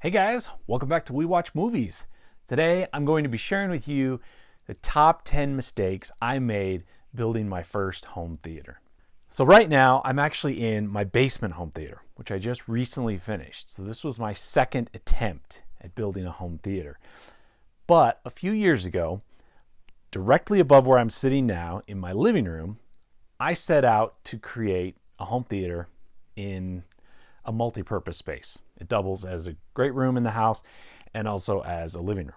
Hey guys, welcome back to We Watch Movies. Today I'm going to be sharing with you the top 10 mistakes I made building my first home theater. So right now I'm actually in my basement home theater, which I just recently finished. So this was my second attempt at building a home theater. But a few years ago, directly above where I'm sitting now in my living room, I set out to create a home theater in a multi-purpose space. It doubles as a great room in the house and also as a living room.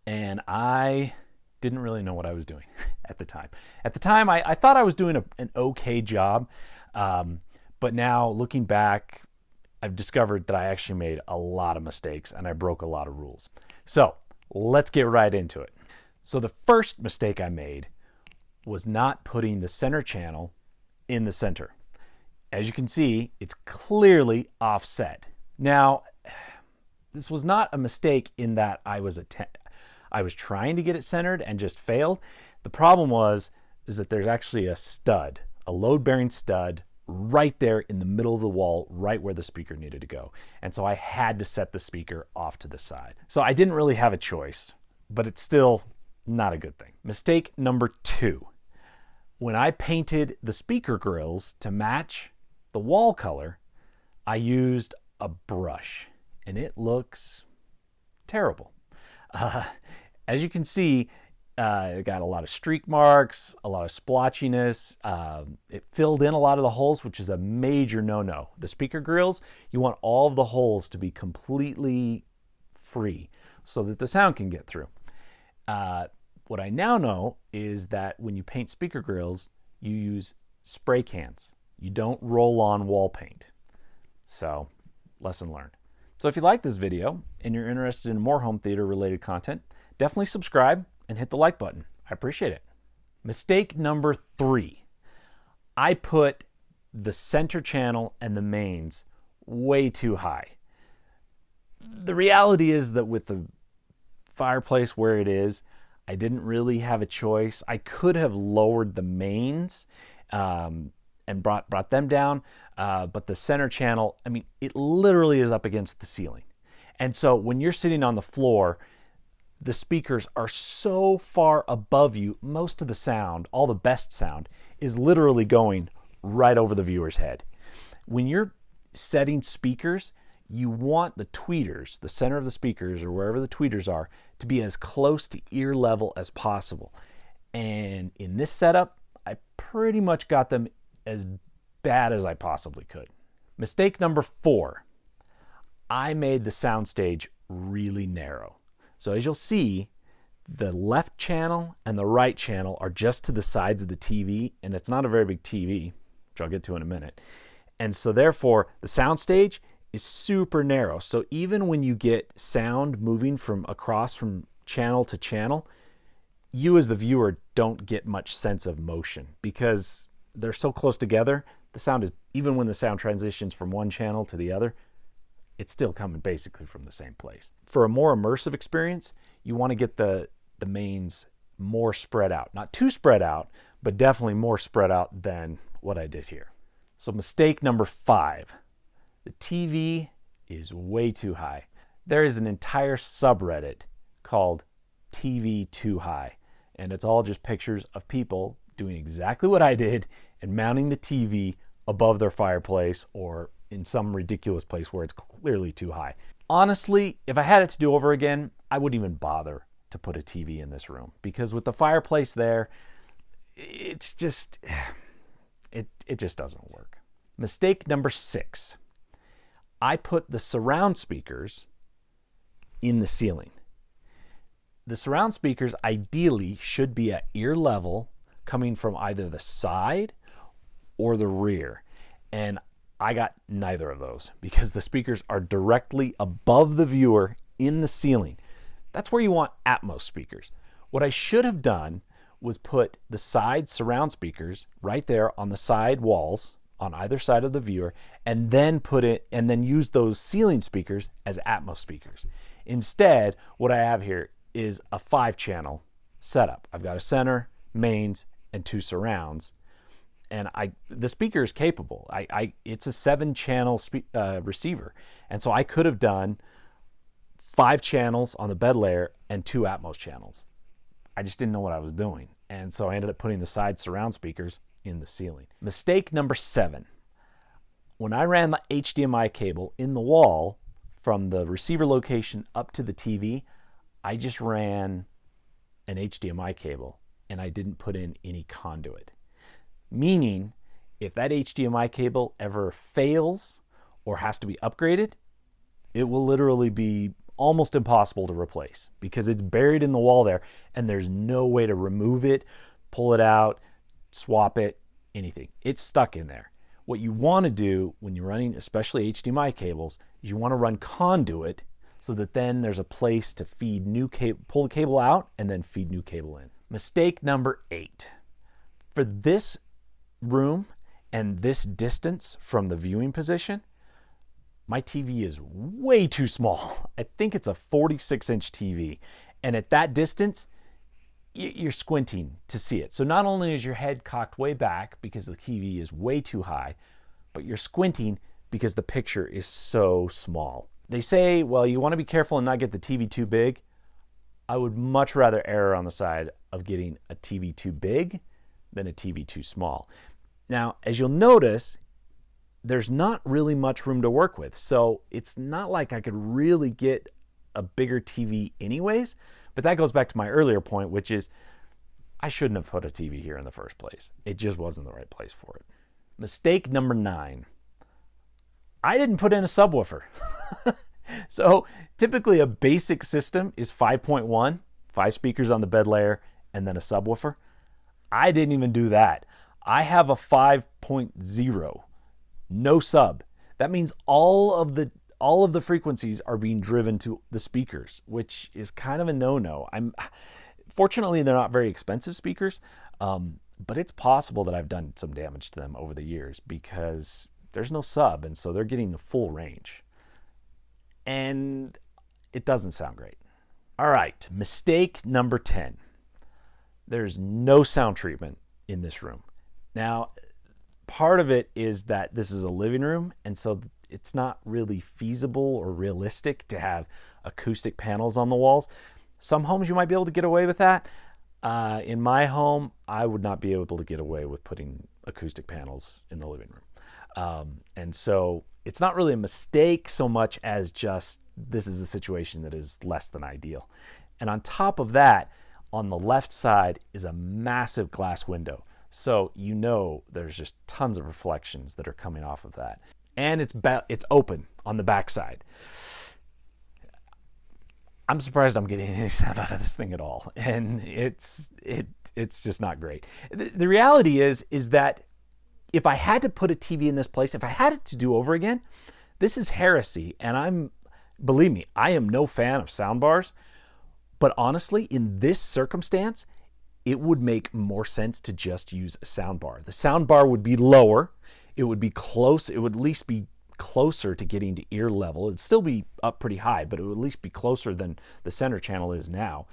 And I didn't really know what I was doing at the time. At the time, I thought I was doing an okay job, but now looking back, I've discovered that I actually made a lot of mistakes and I broke a lot of rules. So let's get right into it. So the first mistake I made was not putting the center channel in the center. As you can see, it's clearly offset. Now, this was not a mistake in that I was trying to get it centered and just failed. The problem is that there's actually a stud, a load-bearing stud right there in the middle of the wall, right where the speaker needed to go. And so I had to set the speaker off to the side. So I didn't really have a choice, but it's still not a good thing. Mistake number 2. When I painted the speaker grills to match the wall color, I used a brush and it looks terrible. As you can see, it got a lot of streak marks, a lot of splotchiness. It filled in a lot of the holes, which is a major no-no. The speaker grills, you want all of the holes to be completely free so that the sound can get through. What I now know is that when you paint speaker grills, you use spray cans. You don't roll on wall paint. So, lesson learned. So if you like this video and you're interested in more home theater related content, definitely subscribe and hit the like button. I appreciate it. Mistake number 3. I put the center channel and the mains way too high. The reality is that with the fireplace where it is, I didn't really have a choice. I could have lowered the mains and brought them down, but the center channel, I mean, it literally is up against the ceiling. And so when you're sitting on the floor, the speakers are so far above you, most of the sound, all the best sound, is literally going right over the viewer's head. When you're setting speakers, you want the tweeters, the center of the speakers or wherever the tweeters are, to be as close to ear level as possible. And in this setup, I pretty much got them as bad as I possibly could. Mistake number 4. I made the soundstage really narrow. So as you'll see, the left channel and the right channel are just to the sides of the TV, and it's not a very big TV, which I'll get to in a minute. And so therefore, the soundstage is super narrow. So even when you get sound moving from across from channel to channel, you as the viewer don't get much sense of motion because they're so close together. The sound is, even when the sound transitions from one channel to the other, it's still coming basically from the same place. For a more immersive experience, you want to get the mains more spread out. Not too spread out, but definitely more spread out than what I did here. So mistake number 5. The TV is way too high. There is an entire subreddit called TV Too High, and it's all just pictures of people doing exactly what I did and mounting the TV above their fireplace or in some ridiculous place where it's clearly too high. Honestly, if I had it to do over again, I wouldn't even bother to put a TV in this room because with the fireplace there, it's just, it just doesn't work. Mistake number 6. I put the surround speakers in the ceiling. The surround speakers ideally should be at ear level coming from either the side or the rear. And I got neither of those because the speakers are directly above the viewer in the ceiling. That's where you want Atmos speakers. What I should have done was put the side surround speakers right there on the side walls on either side of the viewer and then use those ceiling speakers as Atmos speakers. Instead, what I have here is a 5-channel setup. I've got a center, mains, and 2 surrounds. and the speaker is capable. It's a 7-channel receiver, and so I could have done 5 channels on the bed layer and 2 Atmos channels. I just didn't know what I was doing, and so I ended up putting the side surround speakers in the ceiling. Mistake number 7. When I ran the HDMI cable in the wall from the receiver location up to the TV, I just ran an HDMI cable and I didn't put in any conduit. Meaning, if that HDMI cable ever fails or has to be upgraded, it will literally be almost impossible to replace because it's buried in the wall there and there's no way to remove it, pull it out, swap it, anything. It's stuck in there. What you want to do when you're running, especially HDMI cables, is you want to run conduit so that then there's a place to feed new cable, pull the cable out, and then feed new cable in. Mistake number 8. For this room and this distance from the viewing position, my TV is way too small. I think it's a 46-inch TV. And at that distance, you're squinting to see it. So not only is your head cocked way back because the TV is way too high, but you're squinting because the picture is so small. They say, well, you want to be careful and not get the TV too big. I would much rather err on the side of getting a TV too big than a TV too small. Now, as you'll notice, there's not really much room to work with. So it's not like I could really get a bigger TV anyways. But that goes back to my earlier point, which is I shouldn't have put a TV here in the first place. It just wasn't the right place for it. Mistake number 9. I didn't put in a subwoofer. So typically a basic system is 5.1, 5 speakers on the bed layer, and then a subwoofer. I didn't even do that. I have a 5.0, no sub. That means all of the frequencies are being driven to the speakers, which is kind of a no-no. Fortunately, they're not very expensive speakers, but it's possible that I've done some damage to them over the years because there's no sub, and so they're getting the full range. And it doesn't sound great. All right, mistake number 10. There's no sound treatment in this room. Now, part of it is that this is a living room, and so it's not really feasible or realistic to have acoustic panels on the walls. Some homes you might be able to get away with that. In my home, I would not be able to get away with putting acoustic panels in the living room. And so it's not really a mistake so much as just this is a situation that is less than ideal. And on top of that, on the left side is a massive glass window. So you know there's just tons of reflections that are coming off of that. And it's open on the backside. I'm surprised I'm getting any sound out of this thing at all. And it's just not great. The reality is that if I had to put a TV in this place, if I had it to do over again, this is heresy. And believe me, I am no fan of sound bars. But honestly, in this circumstance, it would make more sense to just use a sound bar. The sound bar would be lower. It would be close. It would at least be closer to getting to ear level. It'd still be up pretty high, but it would at least be closer than the center channel is now.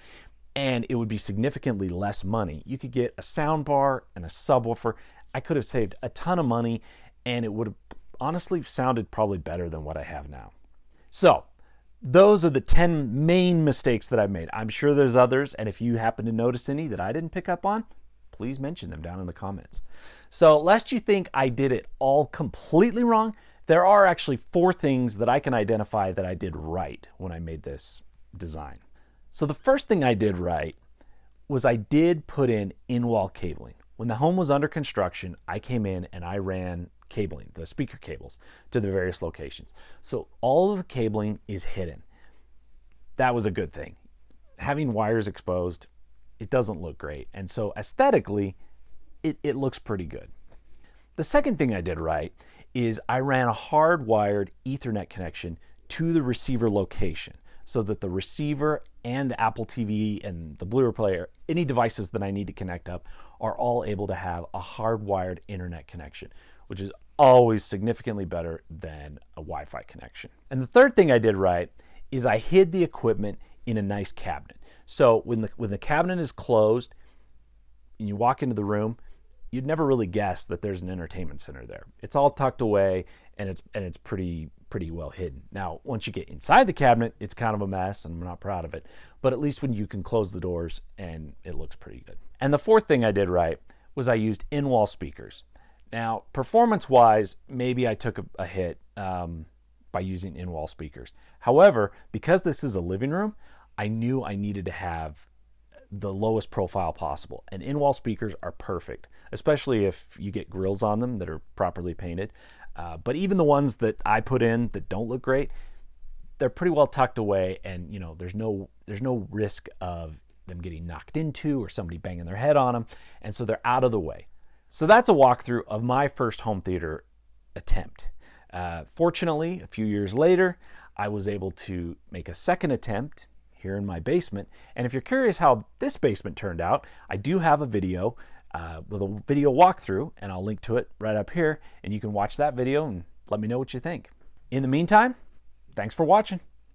And it would be significantly less money. You could get a sound bar and a subwoofer. I could have saved a ton of money, and it would have honestly sounded probably better than what I have now. So those are the 10 main mistakes that I've made. I'm sure there's others, and if you happen to notice any that I didn't pick up on, please mention them down in the comments. So lest you think I did it all completely wrong, there are actually 4 things that I can identify that I did right when I made this design. So the first thing I did right was I did put in-wall cabling. When the home was under construction, I came in and I ran cabling, the speaker cables, to the various locations. So all of the cabling is hidden. That was a good thing. Having wires exposed, it doesn't look great. And so aesthetically, it looks pretty good. The second thing I did right is I ran a hardwired Ethernet connection to the receiver location so that the receiver and the Apple TV and the Blu-ray player, any devices that I need to connect up, are all able to have a hardwired internet connection, which is always significantly better than a Wi-Fi connection. And the third thing I did right is I hid the equipment in a nice cabinet. So when the cabinet is closed and you walk into the room, you'd never really guess that there's an entertainment center there. It's all tucked away, and it's pretty well hidden. Now, once you get inside the cabinet, it's kind of a mess, and I'm not proud of it. But at least when you can close the doors, and it looks pretty good. And the fourth thing I did right was I used in-wall speakers. Now, performance-wise, maybe I took a hit by using in-wall speakers. However, because this is a living room, I knew I needed to have the lowest profile possible. And in-wall speakers are perfect, especially if you get grills on them that are properly painted. But even the ones that I put in that don't look great, they're pretty well tucked away, and there's no risk of them getting knocked into or somebody banging their head on them, and so they're out of the way. So that's a walkthrough of my first home theater attempt. Fortunately, a few years later, I was able to make a second attempt here in my basement. And if you're curious how this basement turned out, I do have a video with a video walkthrough, and I'll link to it right up here, and you can watch that video and let me know what you think. In the meantime, thanks for watching.